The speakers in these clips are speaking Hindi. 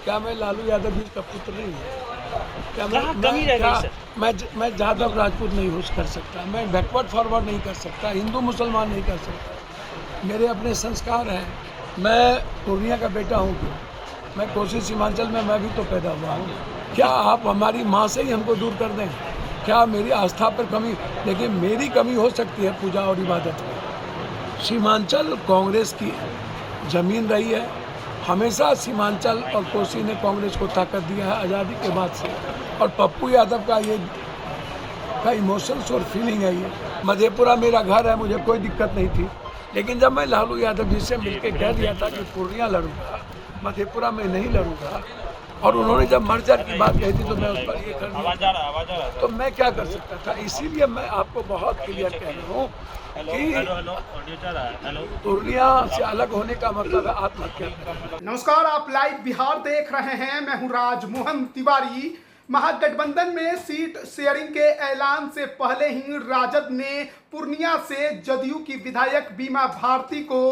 क्या मैं लालू यादव जी का पुत्र नहीं हूँ? क्या कमी रह गई सर? मैं यादव राजपूत नहीं हो कर सकता, मैं बैकवर्ड फॉरवर्ड नहीं कर सकता, हिंदू मुसलमान नहीं कर सकता। मेरे अपने संस्कार हैं। मैं पूर्णिया का बेटा हूँ क्यों? मैं कोसी सीमांचल में मैं भी तो पैदा हुआ हूँ। क्या आप हमारी माँ से ही हमको दूर कर दें? क्या मेरी आस्था पर कमी? देखिए, मेरी कमी हो सकती है पूजा और इबादत में। सीमांचल कांग्रेस की ज़मीन रही है। हमेशा सीमांचल और कोसी ने कांग्रेस को ताकत दिया है आज़ादी के बाद से। और पप्पू यादव का ये इमोशंस और फीलिंग है ये। मधेपुरा मेरा घर है, मुझे कोई दिक्कत नहीं थी। लेकिन जब मैं लालू यादव जी से मिलकर कह दिया था कि पूर्णिया लड़ूंगा, मधेपुरा में नहीं लड़ूंगा, और उन्होंने जब मर्जर की बात कही थी तो मैं उस पर ये कर दिया, तो मैं क्या कर सकता था? इसीलिए मैं आपको बहुत क्लियर कह रहा हूँ कि पूर्णिया से अलग होने का मतलब है आत्महत्या करना। नमस्कार, आप लाइव बिहार देख रहे हैं। मैं हूं राजमोहन तिवारी। महागठबंधन में सीट शेयरिंग के ऐलान से पहले ही राजद ने पूर्णिया से जदयू की विधायक बीमा भारती को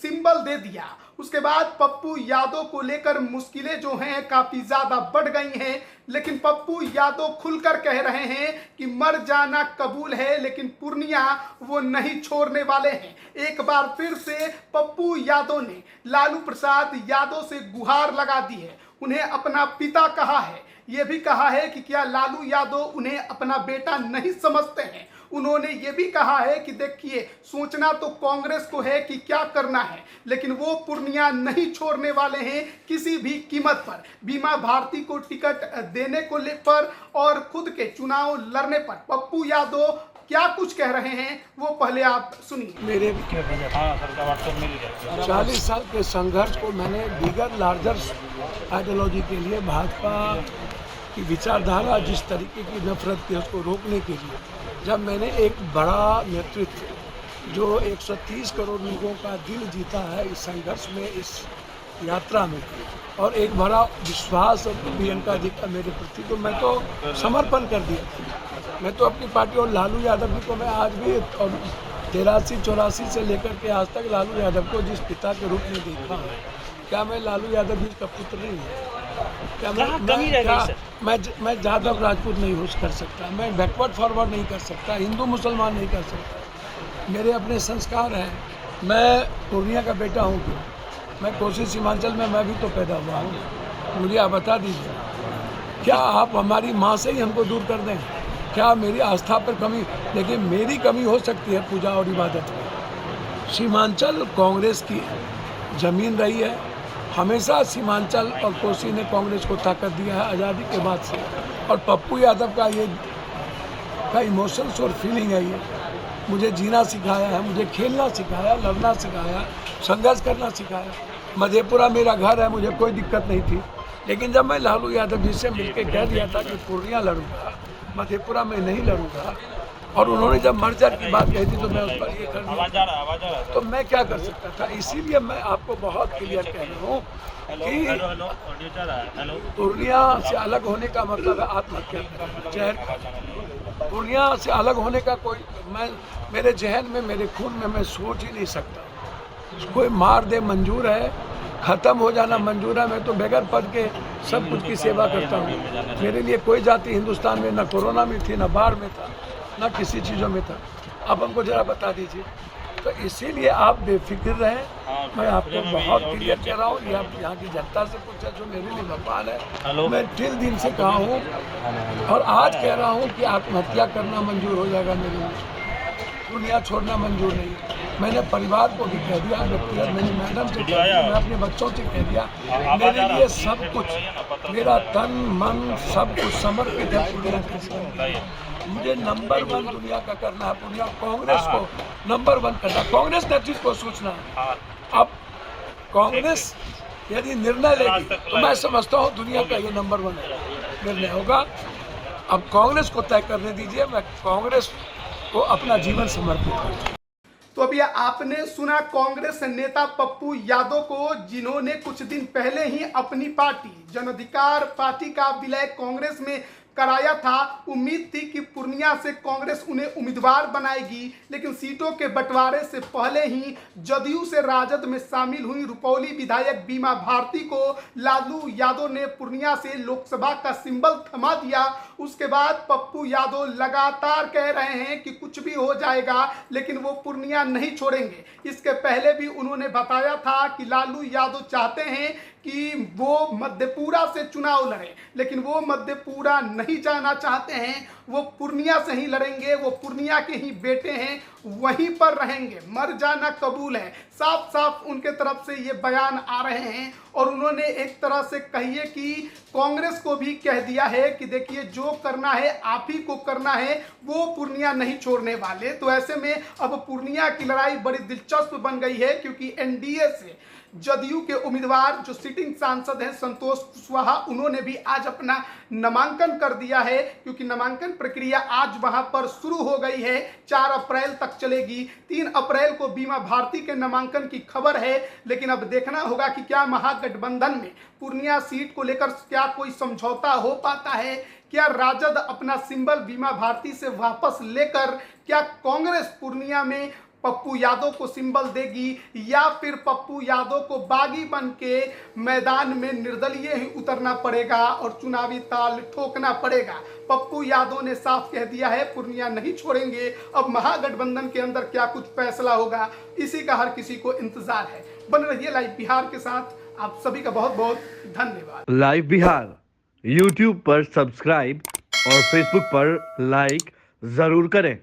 सिंबल दे दिया। उसके बाद पप्पू यादव को लेकर मुश्किलें जो हैं काफी ज्यादा बढ़ गई हैं, लेकिन पप्पू यादव खुलकर कह रहे हैं कि मर जाना कबूल है, लेकिन पूर्णिया वो नहीं छोड़ने वाले हैं। एक बार फिर से पप्पू यादव ने लालू प्रसाद यादव से गुहार लगा दी है, उन्हें अपना पिता कहा है। ये भी कहा है कि क्या लालू यादव उन्हें अपना बेटा नहीं समझते हैं। उन्होंने ये भी कहा है कि देखिए, सोचना तो कांग्रेस को है कि क्या करना है, लेकिन वो पूर्णिया नहीं छोड़ने वाले हैं किसी भी कीमत पर। बीमा भारती को टिकट देने को लेकर और खुद के चुनाव लड़ने पर पप्पू यादव क्या कुछ कह रहे हैं, वो पहले आप सुनिए। मेरे 40 साल के संघर्ष को मैंने बिगर लार्जर आइडियोलॉजी के लिए, भाजपा की विचारधारा जिस तरीके की नफरत की उसको रोकने के लिए, जब मैंने एक बड़ा नेतृत्व जो 130 करोड़ लोगों का दिल जीता है इस संघर्ष में, इस यात्रा में, और एक बड़ा विश्वास प्रियंका जी का मेरे प्रति, तो मैं तो समर्पण कर दिया। मैं तो अपनी पार्टी और लालू यादव जी को मैं आज भी, और 83-84 से लेकर के आज तक लालू यादव को जिस पिता के रूप में देखा है, क्या मैं लालू यादव जी का पुत्र नहीं हूँ? क्या मैं यादव राजपूत नहीं हो कर सकता, मैं बैकवर्ड फॉरवर्ड नहीं कर सकता, हिंदू मुसलमान नहीं कर सकता। मेरे अपने संस्कार हैं। मैं पूर्णिया का बेटा हूँ क्यों? मैं कोसी सीमांचल में मैं भी तो पैदा हुआ हूँ। मुझे आप बता दीजिए, क्या आप हमारी माँ से ही हमको दूर कर दें? क्या मेरी आस्था पर कमी? देखिए, मेरी कमी हो सकती है पूजा और इबादत में। सीमांचल कांग्रेस की ज़मीन रही है। हमेशा सीमांचल और कोसी ने कांग्रेस को ताकत दिया है आज़ादी के बाद से। और पप्पू यादव का ये इमोशंस और फीलिंग है ये। मुझे जीना सिखाया है, मुझे खेलना सिखाया, लड़ना सिखाया, संघर्ष करना सिखाया। मधेपुरा मेरा घर है, मुझे कोई दिक्कत नहीं थी। लेकिन जब मैं लालू यादव जी से मिलकर कह दिया था कि पूर्णिया लड़ूंगा, मधेपुरा में नहीं लड़ूंगा, और उन्होंने जब मर्जर की बात कही थी तो मैं उस पर ये कर दिया, तो मैं क्या कर सकता था? इसीलिए मैं आपको बहुत क्लियर कह रहा हूँ कि पूर्णिया से अलग होने का मतलब है आत्महत्या करना। पूर्णिया से अलग होने का मेरे जहन में, मेरे खून में मैं सोच ही नहीं सकता। कोई मार दे मंजूर है, ख़त्म हो जाना मंजूर है। मैं तो बगैर पद के सब कुछ की सेवा करता हूँ। मेरे लिए कोई जाति हिंदुस्तान में न कोरोना में थी, न बाढ़ में था, ना किसी चीज़ों में था। आप हमको जरा बता दीजिए। तो इसीलिए आप बेफिक्र रहें। मैं आपको बहुत क्लियर कह रहा हूँ, ये आप यहाँ की जनता से पूछा जो मेरे लिए भगवान है। मैं दिल दिन से कहा हूँ और आज कह रहा हूँ कि आत्महत्या करना मंजूर हो जाएगा मेरे लिए, दुनिया छोड़ना मंजूर नहीं। मैंने परिवार को भी कह दिया, व्यक्तिगत मैंने मैडम से कह दिया, मैं अपने बच्चों से कह दिया, मेरे लिए सब कुछ, मेरा तन मन सब कुछ समर्पित है पूर्णिया के। मुझे नंबर 1 दुनिया का करना है, पूर्णिया कांग्रेस को नंबर 1 करना, कांग्रेस नेतृत्व को सोचना है। अब कांग्रेस यदि निर्णय लेगी तो मैं समझता हूँ दुनिया का ये नंबर 1 निर्णय होगा। अब कांग्रेस को तय करने दीजिए, मैं कांग्रेस को अपना जीवन समर्पित करता हूँ। तो अभी आपने सुना कांग्रेस नेता पप्पू यादव को, जिन्होंने कुछ दिन पहले ही अपनी पार्टी जन अधिकार पार्टी का विलय कांग्रेस में कराया था। उम्मीद थी कि पूर्णिया से कांग्रेस उन्हें उम्मीदवार बनाएगी, लेकिन सीटों के बंटवारे से पहले ही जदयू से राजद में शामिल हुई रुपौली विधायक बीमा भारती को लालू यादव ने पूर्णिया से लोकसभा का सिंबल थमा दिया। उसके बाद पप्पू यादव लगातार कह रहे हैं कि कुछ भी हो जाएगा, लेकिन वो पूर्णिया नहीं छोड़ेंगे। इसके पहले भी उन्होंने बताया था कि लालू यादव चाहते हैं कि वो मधेपुरा से चुनाव लड़े, लेकिन वो मधेपुरा नहीं जाना चाहते हैं, वो पूर्णिया से ही लड़ेंगे, वो पूर्णिया के ही बेटे हैं, वहीं पर रहेंगे, मर जाना कबूल है। साफ साफ उनके तरफ से ये बयान आ रहे हैं और उन्होंने एक तरह से कहिए कि कांग्रेस को भी कह दिया है कि देखिए जो करना है आप ही को करना है, वो पूर्णिया नहीं छोड़ने वाले। तो ऐसे में अब पूर्णिया की लड़ाई बड़ी दिलचस्प बन गई है, क्योंकि एनडीए से जदयू के उम्मीदवार जो सिटिंग सांसद हैं संतोष कुशवाहा, उन्होंने भी आज अपना नामांकन कर दिया है, क्योंकि नामांकन प्रक्रिया आज वहां पर शुरू हो गई है, 4 अप्रैल तक चलेगी। 3 अप्रैल को बीमा भारती के नामांकन की खबर है, लेकिन अब देखना होगा कि क्या महागठबंधन में पूर्णिया सीट को लेकर क्या कोई समझौता हो पाता है। क्या राजद अपना सिंबल बीमा भारती से वापस लेकर क्या कांग्रेस पूर्णिया में पप्पू यादव को सिंबल देगी, या फिर पप्पू यादव को बागी बन के मैदान में निर्दलीय ही उतरना पड़ेगा और चुनावी ताल ठोकना पड़ेगा। पप्पू यादव ने साफ कह दिया है पूर्णिया नहीं छोड़ेंगे। अब महागठबंधन के अंदर क्या कुछ फैसला होगा, इसी का हर किसी को इंतजार है। बन रहिए लाइव बिहार के साथ। आप सभी का बहुत बहुत धन्यवाद। लाइव बिहार यूट्यूब पर सब्सक्राइब और फेसबुक पर लाइक जरूर करें।